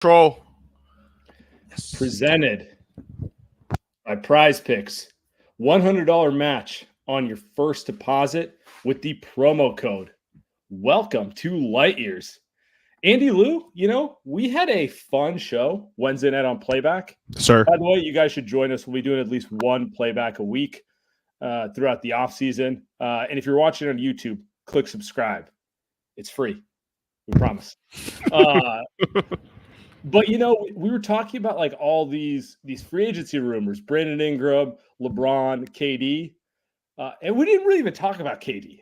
Troll. Yes. Presented by Prize Picks. $100 match on your first deposit with the promo code. Welcome to Light Years. Andy Lou, we had a fun show Wednesday night on Playback. Sir. By the way, you guys should join us. We'll be doing at least one Playback a week throughout the off season. And if you're watching on YouTube, click subscribe. It's free. We promise. But we were talking about like all these free agency rumors: Brandon Ingram, LeBron, KD, and we didn't really even talk about KD.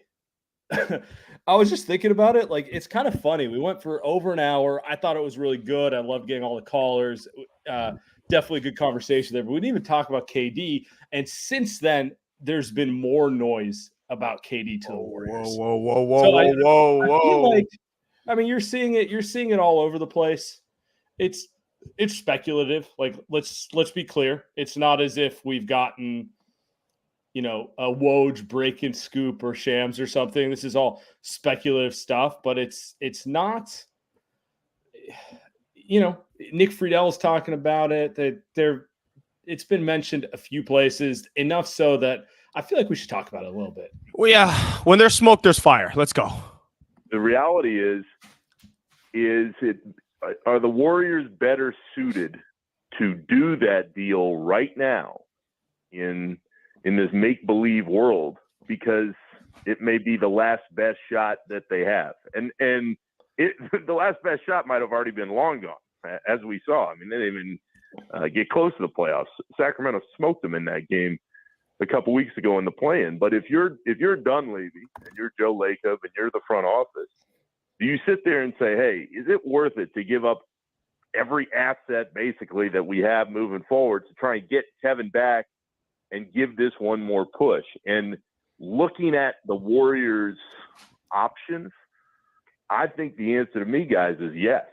I was just thinking about it. Like, it's kind of funny. We went for over an hour. I thought it was really good. I loved getting all the callers. Definitely a good conversation there. But we didn't even talk about KD. And since then, there's been more noise about KD to the Warriors. Whoa. I mean, you're seeing it. You're seeing it all over the place. It's speculative. Like, let's be clear. It's not as if we've gotten, a Woj break-in scoop or Shams or something. This is all speculative stuff, but it's not, Nick Friedel is talking about it. That it's been mentioned a few places, enough so that I feel like we should talk about it a little bit. Well, yeah, when there's smoke, there's fire. Let's go. The reality are the Warriors better suited to do that deal right now in this make-believe world, because it may be the last best shot that they have. And the last best shot might have already been long gone, as we saw. I mean, they didn't even get close to the playoffs. Sacramento smoked them in that game a couple weeks ago in the play-in. But if you're Dunleavy and you're Joe Lacob and you're the front office, do you sit there and say, hey, is it worth it to give up every asset basically that we have moving forward to try and get Kevin back and give this one more push? And looking at the Warriors' options, I think the answer to me, guys, is yes.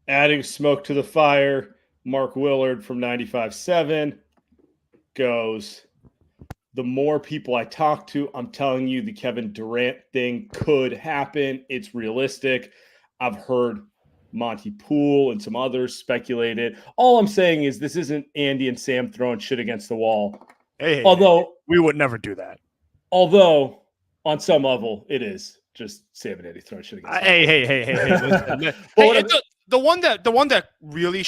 Adding smoke to the fire, Mark Willard from 95.7 goes, the more people I talk to, I'm telling you the Kevin Durant thing could happen. It's realistic. I've heard Monty Poole and some others speculated. All I'm saying is this isn't Andy and Sam throwing shit against the wall. Hey, we would never do that. Although, on some level, it is just Sam and Andy throwing shit against the wall. Hey. The one that really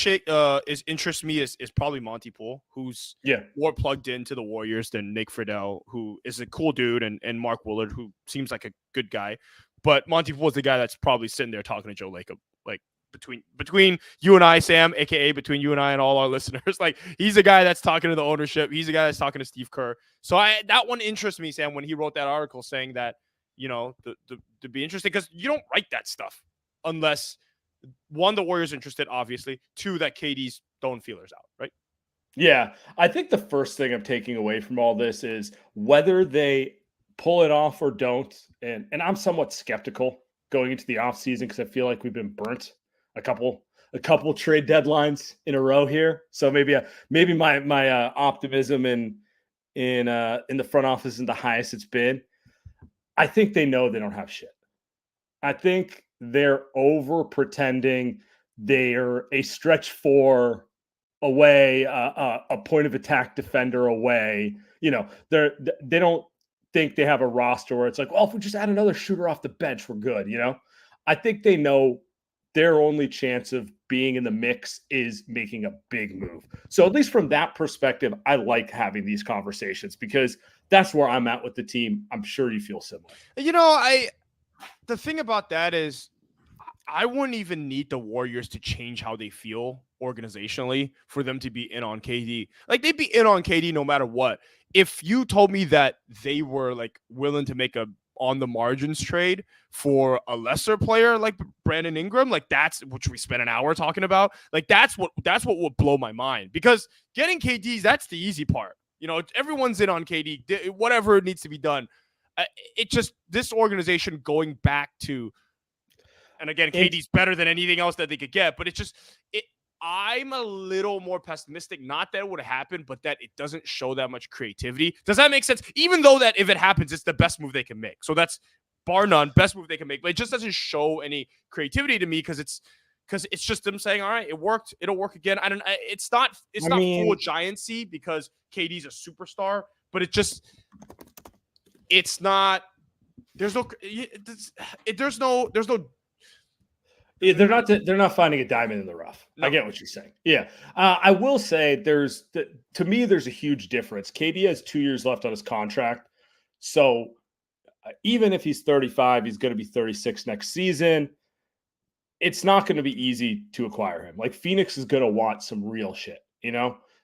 interests me is probably Monty Poole, who's more plugged into the Warriors than Nick Friedel, who is a cool dude, and Mark Willard, who seems like a good guy. But Monty Poole is the guy that's probably sitting there talking to Joe Lacob, like between you and I, Sam, aka between you and I and all our listeners. Like, he's the guy that's talking to the ownership. He's the guy that's talking to Steve Kerr. So that one interests me, Sam, when he wrote that article saying that, to be interesting, because you don't write that stuff unless, one, the Warriors are interested, obviously. Two, that KD's throwing feelers out, right? Yeah. I think the first thing I'm taking away from all this is whether they pull it off or don't. And I'm somewhat skeptical going into the offseason because I feel like we've been burnt a couple trade deadlines in a row here. So maybe my optimism in the front office isn't the highest it's been. I think they know they don't have shit. I think they're over pretending they're a stretch four away, a point of attack defender away. They don't think they have a roster where it's like, well, if we just add another shooter off the bench, we're good. I think they know their only chance of being in the mix is making a big move. So at least from that perspective, I like having these conversations because that's where I'm at with the team. I'm sure you feel similar. The thing about that is I wouldn't even need the Warriors to change how they feel organizationally for them to be in on KD. Like, they'd be in on KD no matter what. If you told me that they were like willing to make a on the margins trade for a lesser player like Brandon Ingram, like that's which we spent an hour talking about. Like that's what would blow my mind, because getting KDs, that's the easy part. Everyone's in on KD, whatever needs to be done. It just, this organization going back to, and again, KD's better than anything else that they could get, but I'm a little more pessimistic. Not that it would happen, but that it doesn't show that much creativity. Does that make sense? Even though that if it happens, it's the best move they can make. So that's bar none, best move they can make. But it just doesn't show any creativity to me because it's, because it's just them saying, all right, it worked, it'll work again. It's not full giancy because KD's a superstar, but it's not. There's no. They're not finding a diamond in the rough. No. I get what you're saying. Yeah, I will say to me there's a huge difference. KD has 2 years left on his contract, so even if he's 35, he's going to be 36 next season. It's not going to be easy to acquire him. Like Phoenix is going to want some real shit,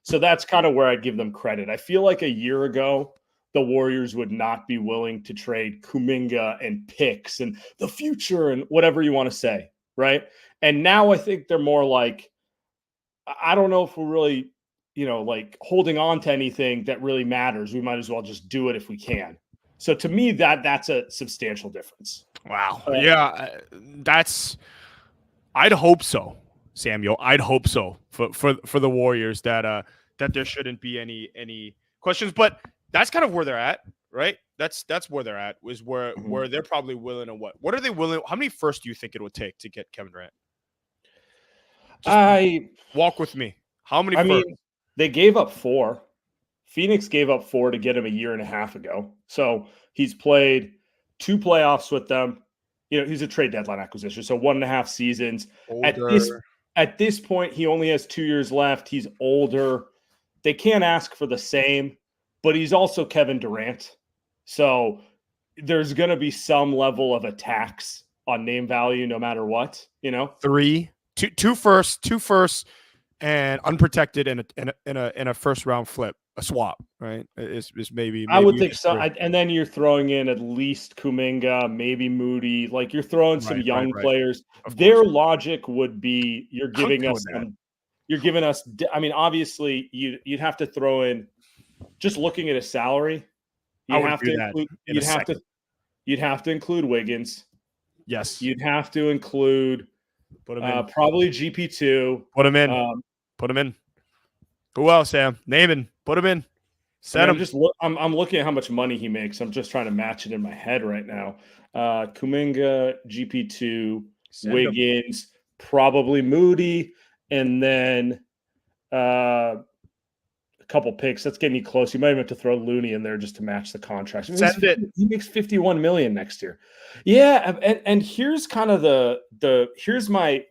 So that's kind of where I give them credit. I feel like a year ago, the Warriors would not be willing to trade Kuminga and picks and the future and whatever you want to say, right? And now I think they're more like, I don't know if we're really, like holding on to anything that really matters. We might as well just do it if we can. So to me, that's a substantial difference. Wow. Yeah, I'd hope so, Samuel. I'd hope so for the Warriors that there shouldn't be any questions, but that's kind of where they're at, right? That's where they're at, is where they're probably willing to what are they willing? How many first do you think it would take to get Kevin Durant? Walk with me. How many? I mean, they gave up 4. Phoenix gave up 4 to get him a year and a half ago. So he's played 2 playoffs with them. He's a trade deadline acquisition, so 1.5 seasons. Older. At this point, he only has 2 years left. He's older. They can't ask for the same, but he's also Kevin Durant. So there's going to be some level of a tax on name value no matter what, 2 firsts, and unprotected in a first round flip, a swap, right? Is maybe I would think so. And then you're throwing in at least Kuminga, maybe Moody. Like you're throwing some young players. Their logic would be you're giving us. I mean, obviously you'd have to throw in. Just looking at his salary, you'd have to include Wiggins. Yes, you'd have to include probably GP2. Put him in. Put him in. Who else, Sam? Naaman. Put him in. I'm looking at how much money he makes. I'm just trying to match it in my head right now. Kuminga, GP2, Wiggins, probably Moody, and then a couple picks. That's getting you close. You might even have to throw Looney in there just to match the contract. He makes $51 million next year. Yeah, and here's kind of here's my.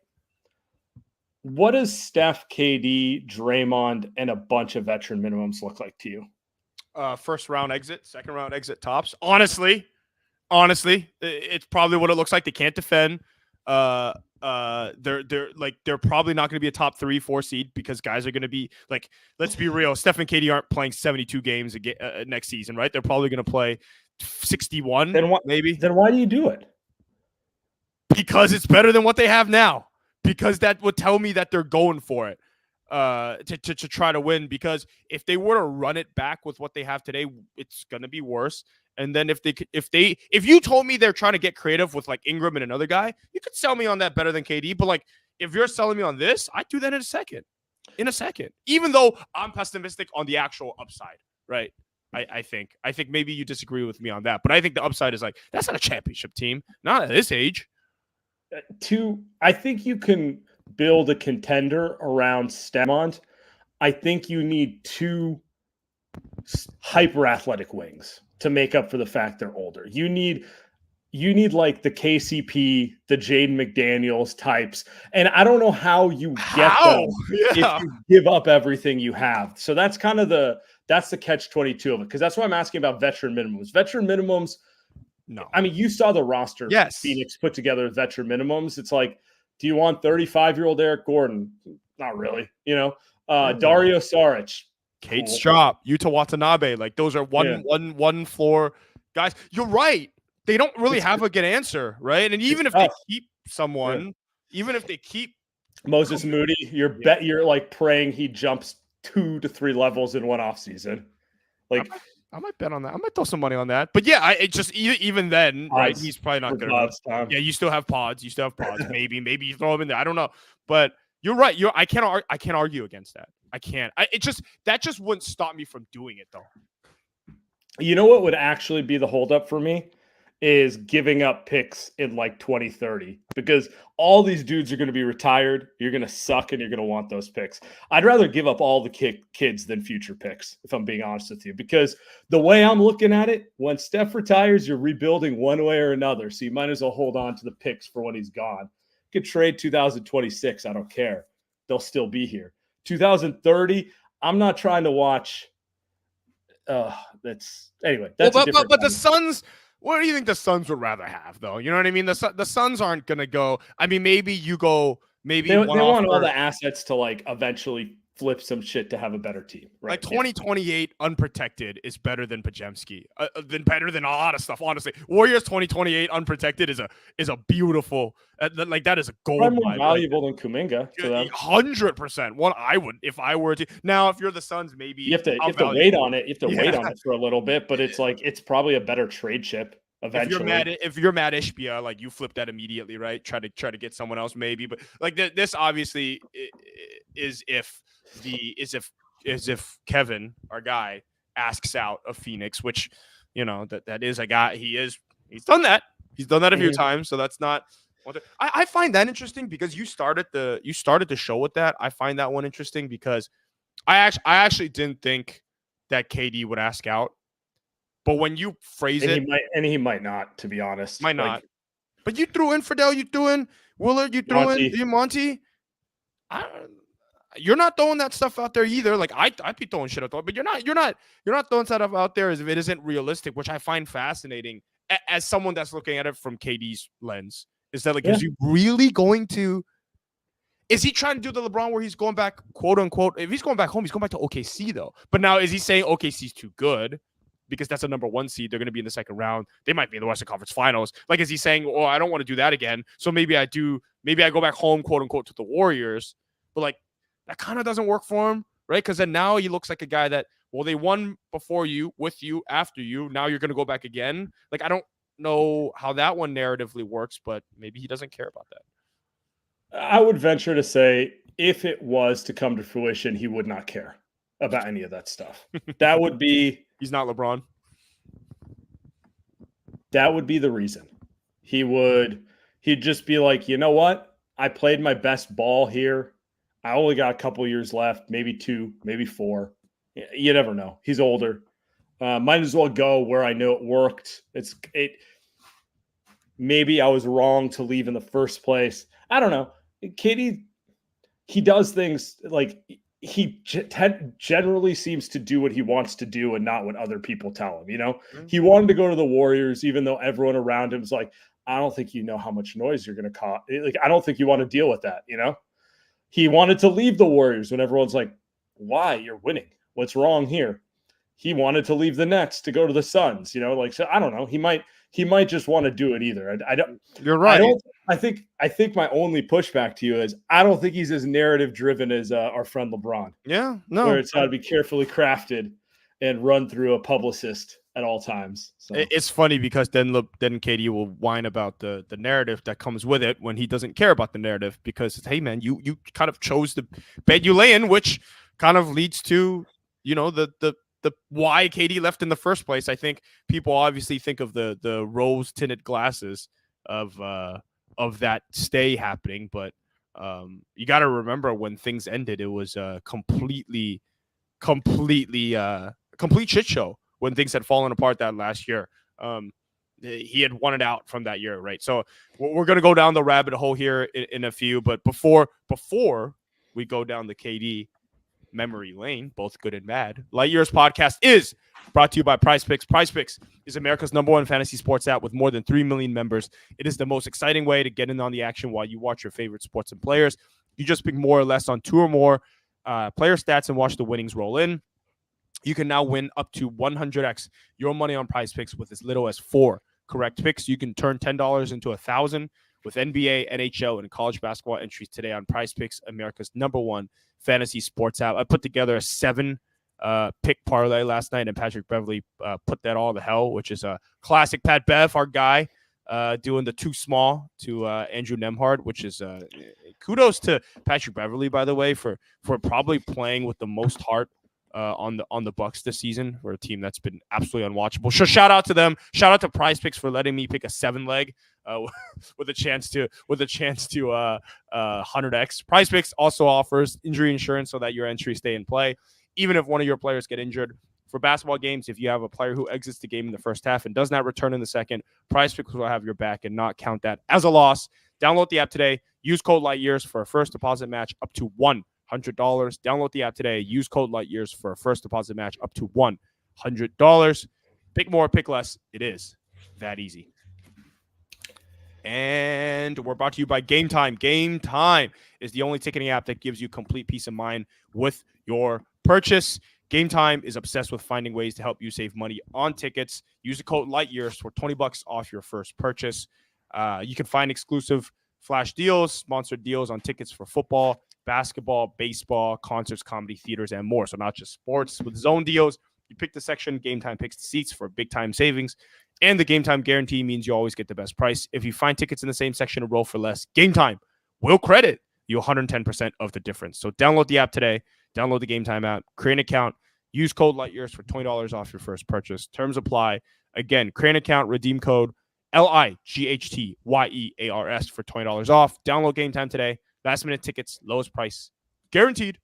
What does Steph, KD, Draymond, and a bunch of veteran minimums look like to you? First round exit, second round exit tops. Honestly, it's probably what it looks like. They can't defend. They're probably not going to be a top 3-4 seed because guys are going to be like, let's be real. Steph and KD aren't playing 72 games next season, right? They're probably going to play 61. Maybe. Then why do you do it? Because it's better than what they have now. Because that would tell me that they're going for it to try to win. Because if they were to run it back with what they have today, it's going to be worse. And then if you told me they're trying to get creative with like Ingram and another guy, you could sell me on that better than KD. But like if you're selling me on this, I'd do that in a second. Even though I'm pessimistic on the actual upside, right? I think maybe you disagree with me on that, but I think the upside is like that's not a championship team, not at this age. I think you can build a contender around Stemont. I think you need 2 hyper athletic wings to make up for the fact they're older. You need like the KCP, the Jaden McDaniels types. And I don't know how you get them if you give up everything you have. So that's kind of the catch-22 of it. Because that's why I'm asking about veteran minimums. Veteran minimums. No, I mean, you saw the roster Phoenix put together with veteran minimums. It's like, do you want 35-year-old Eric Gordon? Not really. Dario Saric. Kate Straub, Yuta Watanabe. Like, those are one floor guys. You're right. They don't really have a good answer, right? And even if they keep someone, even if they keep Moses Moody, you're like praying he jumps 2 to 3 levels in one offseason. Like, I might bet on that. I might throw some money on that. But yeah, it just even then, right? He's probably not going to. Yeah, you still have pods. Maybe you throw him in there. I don't know. But you're right. I can't argue against that. I can't. That just wouldn't stop me from doing it though. You know what would actually be the holdup for me is giving up picks in like 2030 because all these dudes are going to be retired. You're going to suck and you're going to want those picks. I'd rather give up all the kids than future picks, if I'm being honest with you, because the way I'm looking at it, when Steph retires, you're rebuilding one way or another. So you might as well hold on to the picks for when he's gone. You could trade 2026. I don't care. They'll still be here. 2030, I'm not trying to watch. That's anyway. That's but the Suns. What do you think the Suns would rather have, though? You know what I mean? The Suns aren't gonna go. I mean, maybe you go. Maybe they want all the assets to like eventually flip some shit to have a better team. Right? Like 2028 unprotected is better than Pajemski, better than a lot of stuff. Honestly, Warriors 2028 unprotected is a beautiful like that is a gold. Probably more valuable than Kuminga. 100%. One I would if I were to. Now, if you're the Suns, maybe you have to wait on it. You have to wait on it for a little bit, but it's like it's probably a better trade chip. Eventually. If you're mad Ishbia, like you flip that immediately, right? Try to get someone else maybe, but like this obviously is if Kevin, our guy, asks out of Phoenix, which that is a guy. He's done that. He's done that a few times, so that's not. I find that interesting because you started the show with that. I find that one interesting because I actually didn't think that KD would ask out. But when you phrase it, he might not, to be honest. Might not. But you threw in Fidel, you threw in Willard, you threw in Monty. You're not throwing that stuff out there either. Like I'd be throwing shit out there, but you're not throwing stuff out there as if it isn't realistic, which I find fascinating as someone that's looking at it from KD's lens. Is that like, is he really going to? Is he trying to do the LeBron where he's going back, quote unquote? If he's going back home, he's going back to OKC though. But now is he saying OKC's too good? Because that's a number 1 seed. They're going to be in the second round. They might be in the Western Conference Finals. Like, is he saying, oh, I don't want to do that again. So maybe I do. Maybe I go back home, quote unquote, to the Warriors. But like, that kind of doesn't work for him, right? Because then now he looks like a guy that, well, they won before you, with you, after you. Now you're going to go back again. Like, I don't know how that one narratively works, but maybe he doesn't care about that. I would venture to say if it was to come to fruition, he would not care about any of that stuff. That would be... He's not LeBron. That would be the reason. He'd just be like, you know what? I played my best ball here. I only got a couple years left, maybe 2, maybe 4. You never know. He's older. Might as well go where I know it worked. Maybe I was wrong to leave in the first place. I don't know. KD, he does things like he generally seems to do what he wants to do and not what other people tell him. Mm-hmm. He wanted to go to the Warriors, even though everyone around him is like, I don't think you know how much noise you're going to cause. Like, I don't think you want to deal with that. He wanted to leave the Warriors when everyone's like, why? You're winning. What's wrong here? He wanted to leave the Nets to go to the Suns, so I don't know. He might just want to do it either. I don't. You're right. I think my only pushback to you is I don't think he's as narrative driven as our friend LeBron. Yeah, no. Where it's got to be carefully crafted and run through a publicist at all times. So. It's funny because then KD will whine about the narrative that comes with it when he doesn't care about the narrative because, hey, man, you kind of chose the bed you lay in, which kind of leads to, the why KD left in the first place. I think people obviously think of the rose tinted glasses of that stay happening, but you got to remember when things ended, it was a complete shit show when things had fallen apart that last year. He had won it out from that year, right? So we're going to go down the rabbit hole here in a few, but before we go down the KD memory lane, both good and bad, Light Years Podcast is brought to you by PrizePicks. PrizePicks is America's #1 fantasy sports app with more than 3 million members. It is the most exciting way to get in on the action while you watch your favorite sports and players. You just pick more or less on 2 or more player stats and watch the winnings roll in. You can now win up to 100x your money on PrizePicks with as little as 4 correct picks. You can turn $10 into $1,000 with NBA, NHL, and college basketball entries today on PrizePicks, America's #1 fantasy sports app. I put together a 7 pick parlay last night, and Patrick Beverly put that all to hell, which is a classic Pat Bev, our guy, doing the too small to Andrew Nemhard, which is kudos to Patrick Beverly, by the way, for probably playing with the most heart on the Bucks this season. We're a team that's been absolutely unwatchable. So shout out to them. Shout out to Prize Picks for letting me pick a 7-leg with a chance to 100x. Prize Picks also offers injury insurance so that your entries stay in play, even if one of your players get injured. For basketball games, if you have a player who exits the game in the first half and does not return in the second, Prize Picks will have your back and not count that as a loss. Download the app today. Use code LightYears for a first deposit match up to $100. Download the app today. Use code LightYears for a first deposit match up to $100. Pick more, pick less. It is that easy. And we're brought to you by Game Time. Game Time is the only ticketing app that gives you complete peace of mind with your purchase. Game Time is obsessed with finding ways to help you save money on tickets. Use the code LightYears for $20 off your first purchase. You can find exclusive flash deals, sponsored deals on tickets for football, basketball, baseball, concerts, comedy, theaters, and more. So not just sports. With zone deals, you pick the section, Game Time picks the seats for big-time savings. And the Game Time guarantee means you always get the best price. If you find tickets in the same section and roll for less, Game Time will credit you 110% of the difference. So download the app today. Download the Game Time app. Create an account. Use code LightYears for $20 off your first purchase. Terms apply. Again, create an account. Redeem code LIGHTYEARS for $20 off. Download Game Time today. Last minute tickets, lowest price, guaranteed.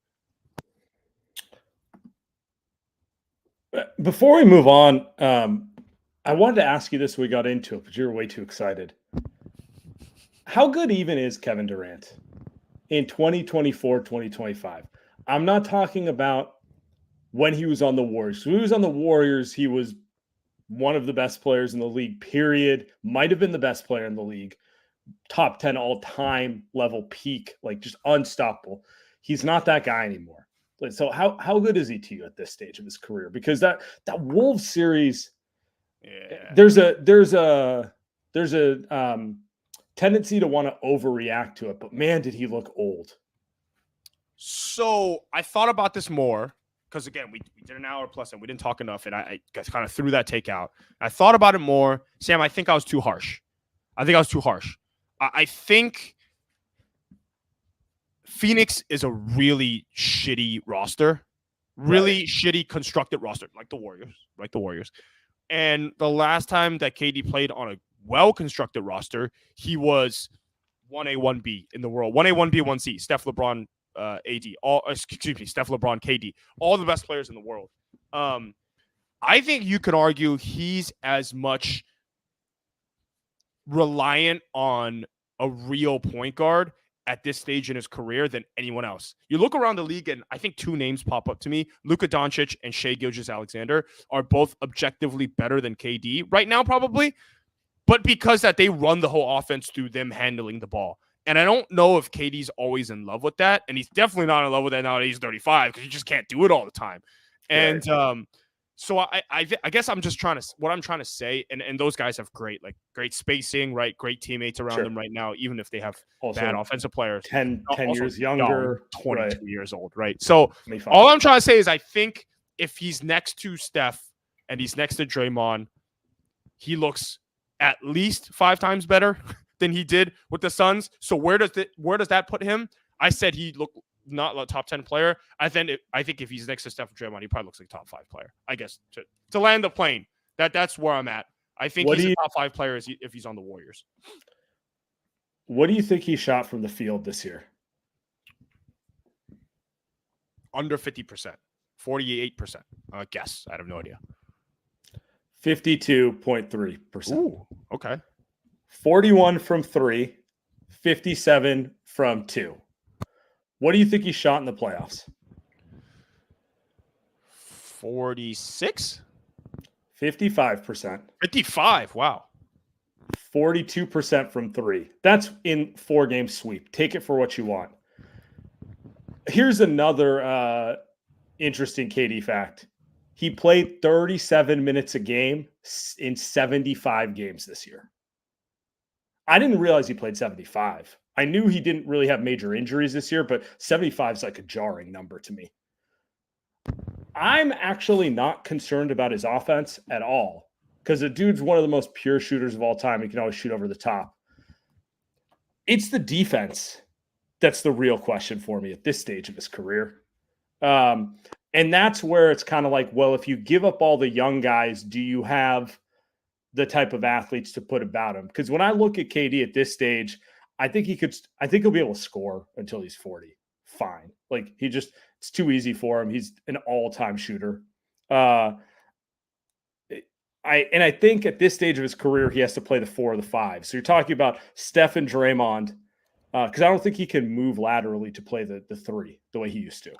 Before we move on, I wanted to ask you this. We got into it, but you were way too excited. How good even is Kevin Durant in 2024, 2025? I'm not talking about when he was on the Warriors. When he was on the Warriors, he was one of the best players in the league, period. Might have been the best player in the league. Top 10 all-time level peak, like just unstoppable. He's not that guy anymore. So how good is he to you at this stage of his career? Because that Wolves series, there's a tendency to want to overreact to it, but man, did he look old. So I thought about this more because, again, we did an hour plus and we didn't talk enough, and I kind of threw that take out. I thought about it more. Sam, I think I was too harsh. I think Phoenix is a really shitty roster, shitty constructed roster, like the Warriors. And the last time that KD played on a well-constructed roster, he was 1A, 1B in the world. 1A, 1B, 1C. Steph, LeBron, Steph, LeBron, KD, all the best players in the world. I think you could argue he's as much reliant on a real point guard at this stage in his career than anyone else. You look around the league, and I think two names pop up to me. Luka Doncic and Shai Gilgeous-Alexander are both objectively better than KD right now, probably, but because that they run the whole offense through them handling the ball. And I don't know if KD's always in love with that, and he's definitely not in love with that now that he's 35 because he just can't do it all the time. And so I guess I'm just trying to say, and those guys have great spacing, right? Great teammates around them right now, even if they have also bad offensive players. 10 years younger, 22 years old, right? So all I'm trying to say is I think if he's next to Steph and he's next to Draymond, he looks at least 5 times better than he did with the Suns. So where does that put him? I said he looked not a top 10 player. I think if he's next to Steph and Draymond, he probably looks like a top 5 player. I guess to land the plane. That's where I'm at. I think he's a top 5 player if he's on the Warriors. What do you think he shot from the field this year? Under 50%, 48%. Guess. I have no idea. 52.3%. Ooh, okay. 41 from 3, 57 from 2. What do you think he shot in the playoffs? 46? 55%. 55, wow. 42% from 3. That's in 4-game sweep. Take it for what you want. Here's another interesting KD fact. He played 37 minutes a game in 75 games this year. I didn't realize he played 75. I knew he didn't really have major injuries this year, but 75 is like a jarring number to me. I'm actually not concerned about his offense at all because the dude's one of the most pure shooters of all time. He can always shoot over the top. It's the defense that's the real question for me at this stage of his career. And that's where it's kind of like, well, if you give up all the young guys, do you have the type of athletes to put about him? Because when I look at KD at this stage, I think he'll be able to score until he's 40. Fine. Like it's too easy for him. He's an all-time shooter. I think at this stage of his career, he has to play the 4 or the 5. So you're talking about Steph and Draymond, because I don't think he can move laterally to play the 3 the way he used to.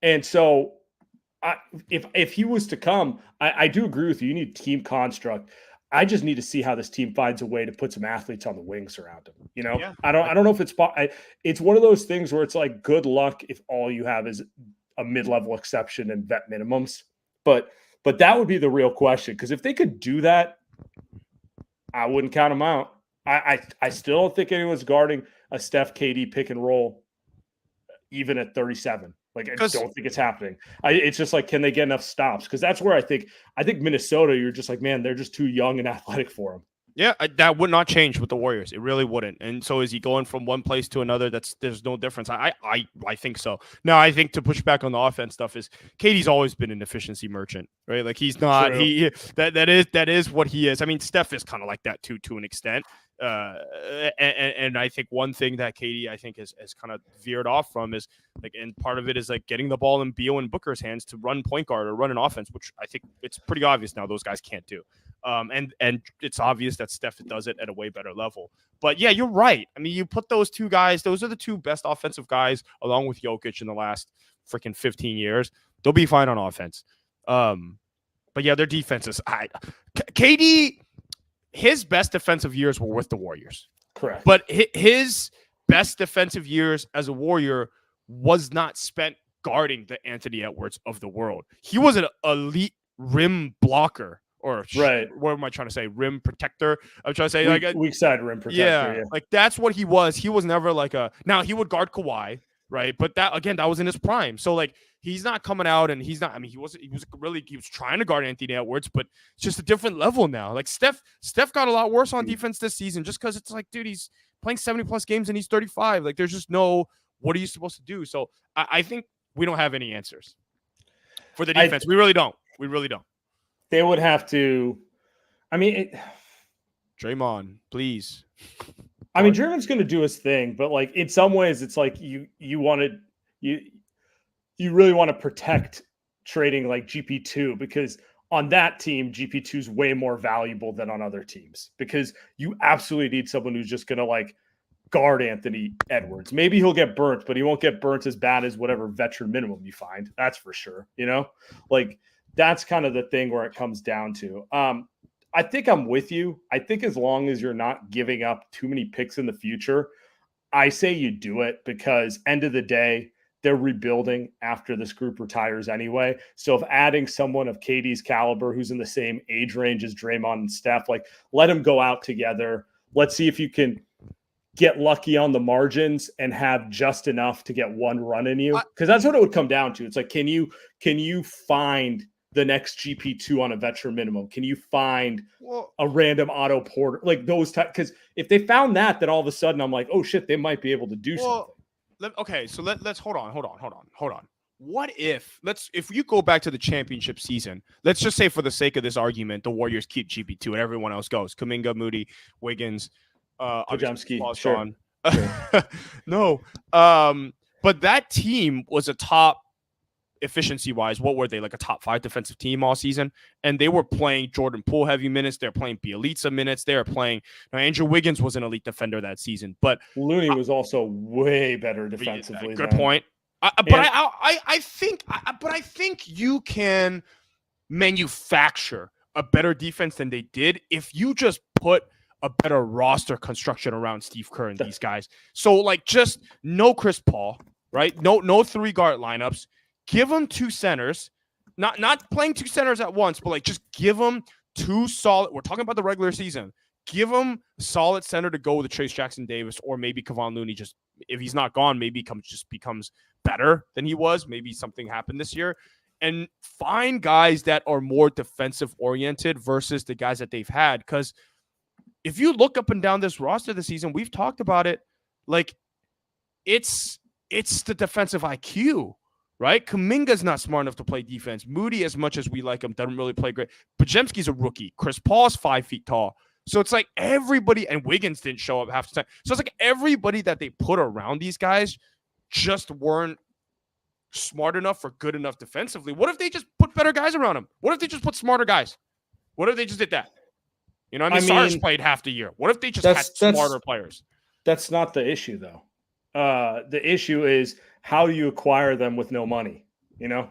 And so if he was to come, I do agree with you. You need team construct. I just need to see how this team finds a way to put some athletes on the wings around him. You know, Yeah. I don't know if it's one of those things where it's like good luck if all you have is a mid-level exception and vet minimums. But that would be the real question, because if they could do that, I wouldn't count them out. I still don't think anyone's guarding a Steph KD pick and roll even at 37. Like, I don't think it's happening. It's just like, can they get enough stops? Because that's where I think Minnesota, you're just like, man, they're just too young and athletic for them. Yeah, that would not change with the Warriors. It really wouldn't. And so is he going from one place to another? There's no difference. I think so. Now, I think to push back on the offense stuff is KD's always been an efficiency merchant, right? Like, he's not that is what he is. I mean, Steph is kind of like that too, to an extent. And I think one thing that KD I think has kind of veered off from is like, and part of it is like getting the ball in Beal and Booker's hands to run point guard or run an offense, which I think it's pretty obvious now those guys can't do. And it's obvious that Steph does it at a way better level. But yeah, you're right. I mean, you put those two guys; those are the two best offensive guys, along with Jokic in the last freaking 15 years. They'll be fine on offense. But yeah, their defenses. KD. His best defensive years were with the Warriors. Correct. But his best defensive years as a Warrior was not spent guarding the Anthony Edwards of the world. He was an elite rim blocker, or right. What am I trying to say? Rim protector. I'm trying to say weak side rim protector. Yeah, like that's what he was. He was never like now he would guard Kawhi, right? But that was in his prime. So like, he's not coming out, and he's not. I mean, he was trying to guard Anthony Edwards, but it's just a different level now. Like Steph got a lot worse on defense this season, just because it's like, dude, he's playing 70+ games and he's 35. Like, there's just no, what are you supposed to do? So I think we don't have any answers for the defense. We really don't. They would have to. I mean, Draymond, please. I mean, Draymond's going to do his thing, but like in some ways, it's like you really want to protect trading like GP2, because on that team, GP2 is way more valuable than on other teams, because you absolutely need someone who's just going to like guard Anthony Edwards. Maybe he'll get burnt, but he won't get burnt as bad as whatever veteran minimum you find. That's for sure. You know, like that's kind of the thing where it comes down to. I think I'm with you. I think as long as you're not giving up too many picks in the future, I say you do it, because end of the day, they're rebuilding after this group retires anyway. So if adding someone of KD's caliber who's in the same age range as Draymond and Steph, like, let them go out together. Let's see if you can get lucky on the margins and have just enough to get one run in you. Because that's what it would come down to. It's like, can you find the next GP2 on a veteran minimum? Can you find a random Otto Porter? Like those types. Because if they found that, then all of a sudden I'm like, oh shit, they might be able to do something. Okay, so let's hold on. What if you go back to the championship season, let's just say for the sake of this argument, the Warriors keep GP2 and everyone else goes. Kuminga, Moody, Wiggins, Pajamski, sure. Sure. No. But that team was a top, efficiency wise, what were they, like a top 5 defensive team all season? And they were playing Jordan Poole heavy minutes. They're playing Bielitsa minutes. They're playing. Now, Andrew Wiggins was an elite defender that season, but Looney was also way better defensively. Good point. I think you can manufacture a better defense than they did if you just put a better roster construction around Steve Kerr and these guys. So like, just no Chris Paul, right? No 3 guard lineups. Give them 2 centers, not playing 2 centers at once, but like just give them 2 solid. We're talking about the regular season. Give them a solid center to go with Trace Jackson Davis, or maybe Kevon Looney. Just if he's not gone, maybe becomes better than he was. Maybe something happened this year, and find guys that are more defensive oriented versus the guys that they've had. Because if you look up and down this roster this season, we've talked about it. Like it's the defensive IQ. right? Kuminga's not smart enough to play defense. Moody, as much as we like him, doesn't really play great. Podziemski's a rookie. Chris Paul's 5 feet tall. So it's like everybody, and Wiggins didn't show up half the time. So it's like everybody that they put around these guys just weren't smart enough or good enough defensively. What if they just put better guys around them? What if they just put smarter guys? What if they just did that? You know, I mean, Sarge played half the year. What if they just had smarter players? That's not the issue, though. The issue is, how do you acquire them with no money? You know,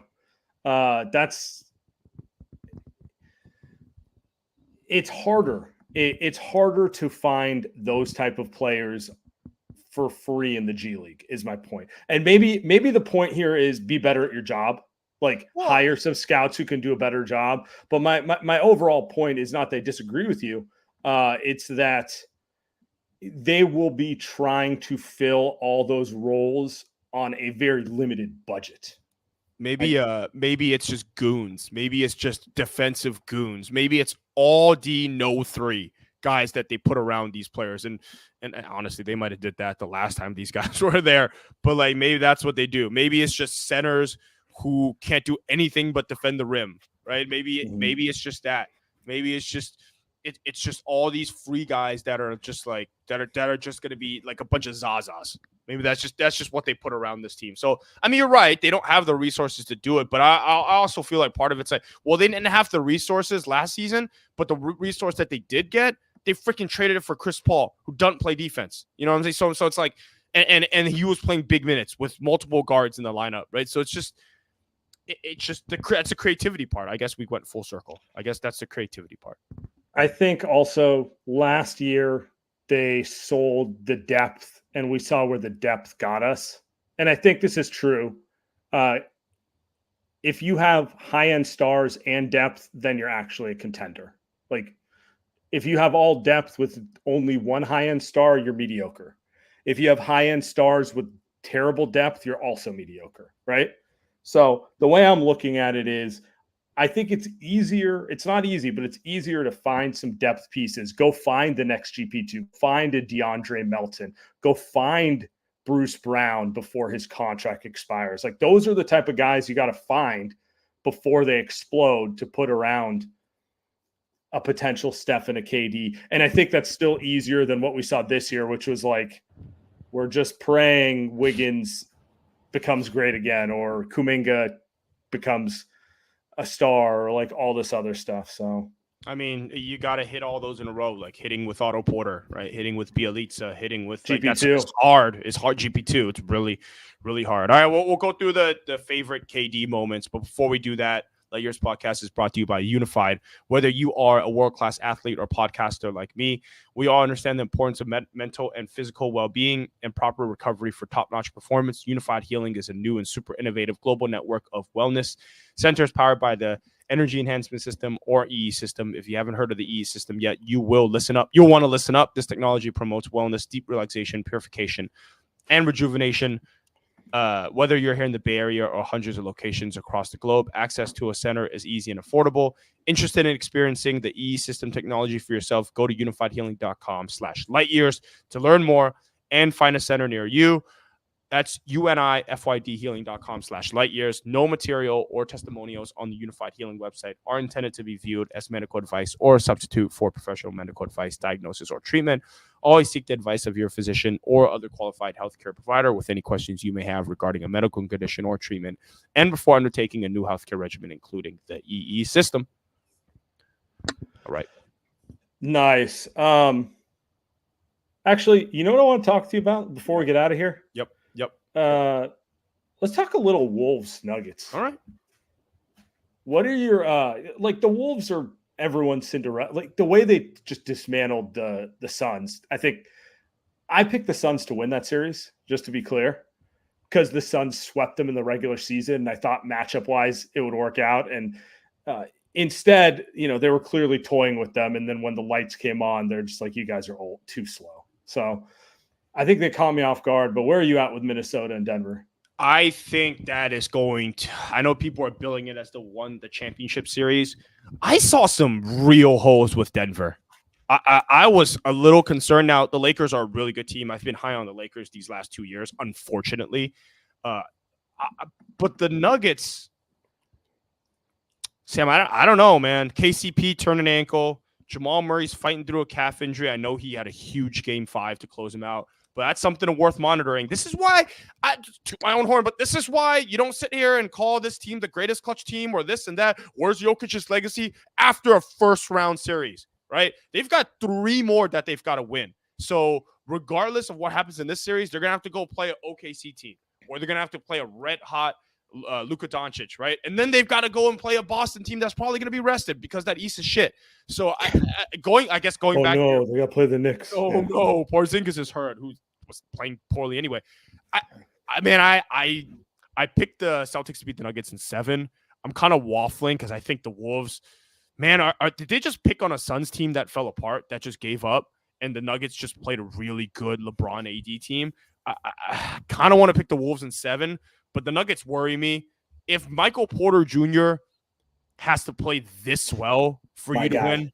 it's harder. It's harder to find those type of players for free in the G League, is my point. And maybe the point here is be better at your job. Like, hire some scouts who can do a better job. But my overall point is not that I disagree with you. It's that they will be trying to fill all those roles on a very limited budget. Maybe it's just goons. Maybe it's just defensive goons. Maybe it's all D, no 3 guys that they put around these players. And honestly, they might have did that the last time these guys were there. But like, maybe that's what they do. Maybe it's just centers who can't do anything but defend the rim, right? Maybe it's just that. Maybe it's just it's just all these free guys that are just like that are just going to be like a bunch of Zazas. Maybe that's just what they put around this team. So I mean, you're right; they don't have the resources to do it. But I also feel like part of it's like, well, they didn't have the resources last season, but the resource that they did get, they freaking traded it for Chris Paul, who doesn't play defense. You know what I'm saying? So it's like, and he was playing big minutes with multiple guards in the lineup, right? So it's just that's the creativity part. I guess we went full circle. I guess that's the creativity part. I think also last year they sold the depth, and we saw where the depth got us. And I think this is true. If you have high-end stars and depth, then you're actually a contender. Like, if you have all depth with only one high-end star, you're mediocre. If you have high-end stars with terrible depth, you're also mediocre, right? So the way I'm looking at it is, I think it's easier. It's not easy, but it's easier to find some depth pieces. Go find the next GP2. Find a DeAndre Melton. Go find Bruce Brown before his contract expires. Like, those are the type of guys you got to find before they explode to put around a potential Steph and a KD. And I think that's still easier than what we saw this year, which was like, we're just praying Wiggins becomes great again, or Kuminga becomes a star, or like all this other stuff. So, I mean, you got to hit all those in a row, like hitting with Otto Porter, right? Hitting with Bielitsa, hitting with GP2. Like, it's hard. It's hard. GP2. It's really, really hard. All right, we'll go through the favorite KD moments, but before we do that, Light Years Podcast is brought to you by Unified. Whether you are a world-class athlete or podcaster like me, we all understand the importance of mental and physical well-being and proper recovery for top-notch performance. Unified Healing is a new and super innovative global network of wellness centers powered by the Energy Enhancement System, or EE System. If you haven't heard of the EE System yet, you will listen up. You'll want to listen up. This technology promotes wellness, deep relaxation, purification, and rejuvenation. Whether you're here in the Bay Area or hundreds of locations across the globe, access to a center is easy and affordable. Interested in experiencing the EE System technology for yourself? Go to unifiedhealing.com/lightyears to learn more and find a center near you. That's unifydhealing.com/lightyears. No material or testimonials on the Unified Healing website are intended to be viewed as medical advice or a substitute for professional medical advice, diagnosis, or treatment. Always seek the advice of your physician or other qualified healthcare provider with any questions you may have regarding a medical condition or treatment, and before undertaking a new healthcare regimen, including the EE System. All right. Nice. Actually, you know what I want to talk to you about before we get out of here? Yep. Let's talk a little Wolves Nuggets. All right. What are your like, the Wolves are everyone's Cinderella, like the way they just dismantled the Suns. I think I picked the Suns to win that series, just to be clear, because the Suns swept them in the regular season, and I thought matchup wise it would work out. And instead, they were clearly toying with them, and then when the lights came on, they're just like, you guys are too slow. So I think they caught me off guard. But where are you at with Minnesota and Denver? I think that is going to – I know people are billing it as the championship series. I saw some real holes with Denver. I was a little concerned. Now, the Lakers are a really good team. I've been high on the Lakers these last 2 years, unfortunately. But the Nuggets, Sam, I don't know, man. KCP turned an ankle. Jamal Murray's fighting through a calf injury. I know he had a huge game 5 to close him out, but that's something worth monitoring. This is why I toot my own horn, but this is why you don't sit here and call this team the greatest clutch team or this and that. Where's Jokic's legacy after a first round series, right? They've got 3 more that they've got to win. So regardless of what happens in this series, they're going to have to go play an OKC team, or they're going to have to play a red hot Luka Doncic, right? And then they've got to go and play a Boston team that's probably going to be rested because that East is shit. So going back. No, they got to play the Knicks. Oh yeah. No, Porzingis is hurt, who was playing poorly anyway. I picked the Celtics to beat the Nuggets in 7. I'm kind of waffling because I think the Wolves, man, did they just pick on a Suns team that fell apart, that just gave up, and the Nuggets just played a really good LeBron AD team? I kind of want to pick the Wolves in 7. But the Nuggets worry me. If Michael Porter Jr. has to play this well for you to win,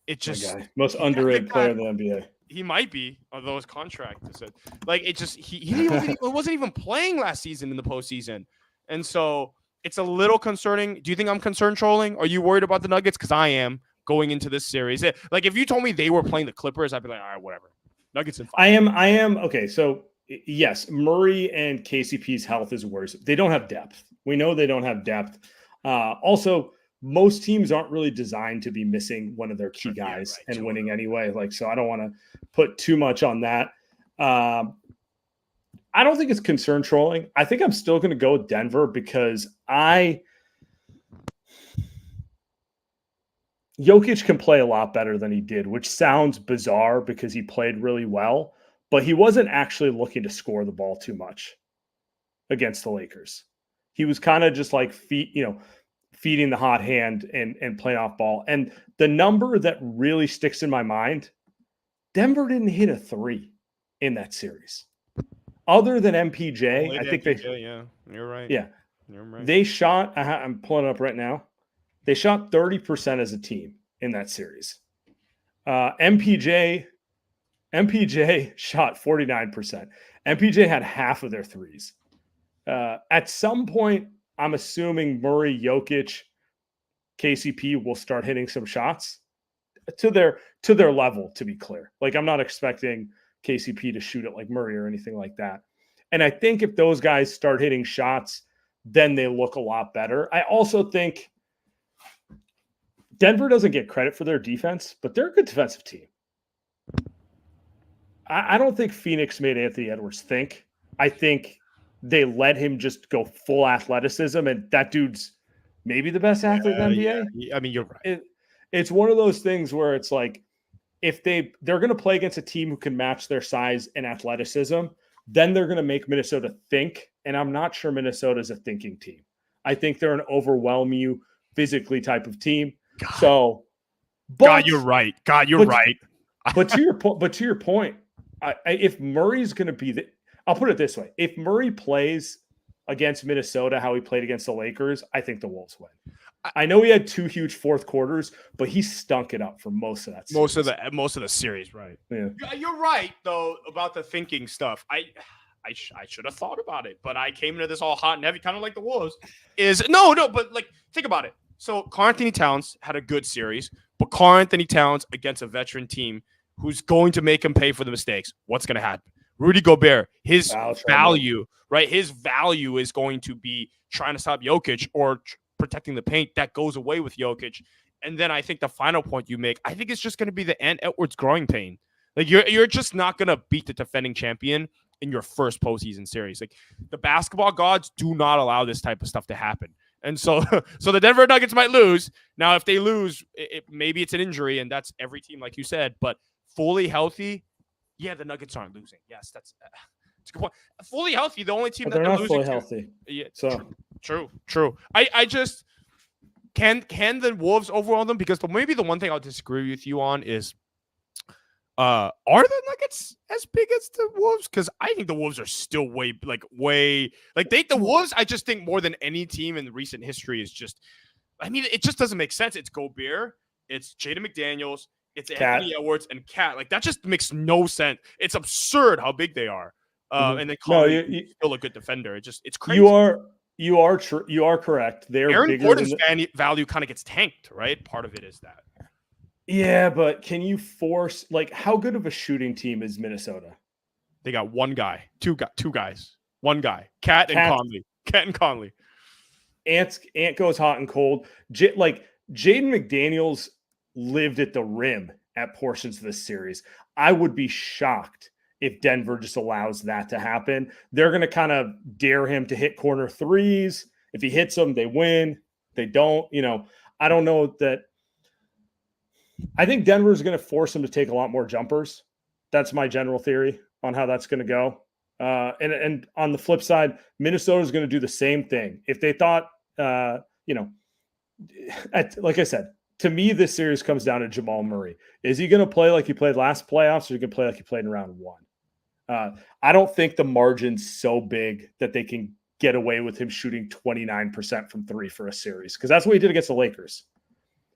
it just most underrated player in the NBA. He might be, although his contract is like it just he wasn't even playing last season in the postseason, and so it's a little concerning. Do you think I'm concerned trolling? Are you worried about the Nuggets? Because I am going into this series. Like if you told me they were playing the Clippers, I'd be like, all right, whatever. Nuggets in 5. I am okay. So. Yes, Murray and KCP's health is worse. They don't have depth. We know they don't have depth. Also, most teams aren't really designed to be missing one of their key guys and winning anyway. So I don't want to put too much on that. I don't think it's concern trolling. I think I'm still going to go with Denver because Jokic can play a lot better than he did, which sounds bizarre because he played really well. But he wasn't actually looking to score the ball too much against the Lakers. He was kind of just like feeding the hot hand and playing off ball. And the number that really sticks in my mind, Denver didn't hit a 3 in that series. Other than MPJ, I think yeah, you're right. Yeah. You're right. They shot, I'm pulling it up right now. They shot 30% as a team in that series. MPJ shot 49%. MPJ had half of their threes. At some point, I'm assuming Murray, Jokic, KCP will start hitting some shots to their level, to be clear. Like, I'm not expecting KCP to shoot it like Murray or anything like that. And I think if those guys start hitting shots, then they look a lot better. I also think Denver doesn't get credit for their defense, but they're a good defensive team. I don't think Phoenix made Anthony Edwards think. I think they let him just go full athleticism, and that dude's maybe the best athlete in the NBA. Yeah. I mean, you're right. It's one of those things where it's like if they're going to play against a team who can match their size and athleticism, then they're going to make Minnesota think, and I'm not sure Minnesota's a thinking team. I think they're an overwhelm you physically type of team. God, you're right. You're right. But to your point, if Murray's going to be I'll put it this way. If Murray plays against Minnesota how he played against the Lakers, I think the Wolves win. I know he had 2 huge fourth quarters, but he stunk it up for most of that series. Most of the series, right? Yeah. You're right, though, about the thinking stuff. I should have thought about it, but I came into this all hot and heavy, kind of like the Wolves. But like, think about it. So Karl-Anthony Towns had a good series, but Karl-Anthony Towns against a veteran team who's going to make him pay for the mistakes. What's going to happen? Rudy Gobert, his value, right? His value is going to be trying to stop Jokic or protecting the paint. That goes away with Jokic. And then I think the final point you make, I think it's just going to be the Ant Edwards growing pain. Like you're just not going to beat the defending champion in your first postseason series. Like the basketball gods do not allow this type of stuff to happen. And so the Denver Nuggets might lose. Now, if they lose, maybe it's an injury, and that's every team, like you said. But fully healthy, yeah, the Nuggets aren't losing. Yes, that's a good point. Fully healthy, the only team but that they're not losing fully healthy. Yeah, so true. I just can the Wolves overwhelm them? Because maybe the one thing I'll disagree with you on is, are the Nuggets as big as the Wolves? Because I think the Wolves are still way the Wolves. I just think more than any team in recent history is just. I mean, it just doesn't make sense. It's Gobert, it's Jaden McDaniels, it's Anthony Edwards and Cat. Like that just makes no sense. It's absurd how big they are. And then No, Conley still a good defender. It's crazy. You are correct. They're Aaron bigger Gordon's than value kind of gets tanked, right? Part of it is that. Yeah, but can you force how good of a shooting team is Minnesota? They got one guy, two guys, one guy, Cat and Conley. Ant goes hot and cold. Jaden McDaniels lived at the rim at portions of this series. I would be shocked if Denver just allows that to happen. They're going to kind of dare him to hit corner threes. If he hits them, they win. They don't, I don't know that. I think Denver is going to force him to take a lot more jumpers. That's my general theory on how that's going to go. And on the flip side, Minnesota is going to do the same thing. If they thought, like I said, to me, this series comes down to Jamal Murray. Is he going to play like he played last playoffs, or is he going to play like he played in round one? I don't think the margin's so big that they can get away with him shooting 29% from three for a series, because that's what he did against the Lakers.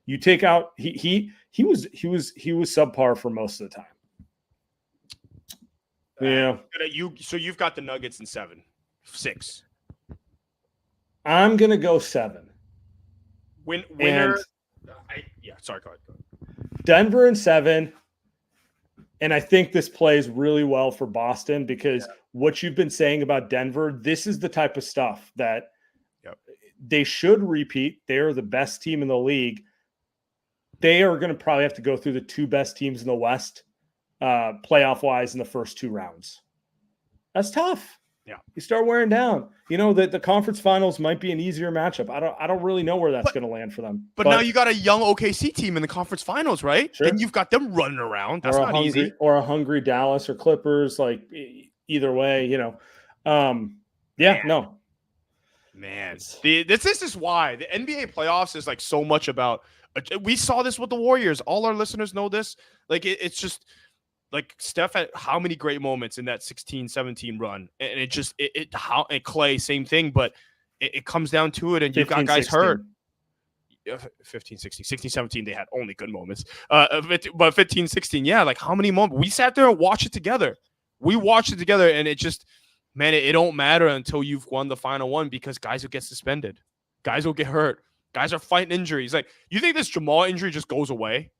You take out he was subpar for most of the time. Yeah. So you've got the Nuggets in 6. I'm gonna go 7. Winner. Sorry, go ahead. Denver in 7. And I think this plays really well for Boston, because what you've been saying about Denver, this is the type of stuff that they should repeat. They're the best team in the league. They are going to probably have to go through the 2 best teams in the West, playoff-wise, in the first 2 rounds. That's tough. Yeah, you start wearing down. The conference finals might be an easier matchup. I don't really know where that's going to land for them. But now you got a young OKC team in the conference finals, right? Sure. And you've got them running around. That's not easy. Or a hungry Dallas or Clippers. Either way, no. Man, this is why the NBA playoffs is so much about. We saw this with the Warriors. All our listeners know this. It's just. Steph had how many great moments in that 16-17 run, and Clay, same thing, but it comes down to it, and you've got guys hurt. 15, 16, 16, 17, they had only good moments. But 15, 16, how many moments? We sat there and watched it together. And it just, man, it don't matter until you've won the final one, because guys will get suspended. Guys will get hurt. Guys are fighting injuries. You think this Jamal injury just goes away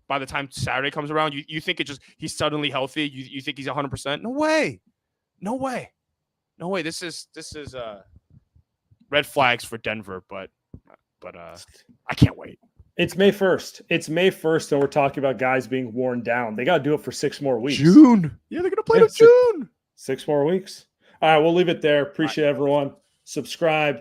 by the time Saturday comes around? You think he's suddenly healthy? You think he's 100%? No way. This is red flags for Denver, but I can't wait. It's May 1st. And we're talking about guys being worn down. They got to do it for 6 more weeks. June. Yeah, they're going to play till June. 6 more weeks. All right, we'll leave it there. Appreciate everyone. Subscribe.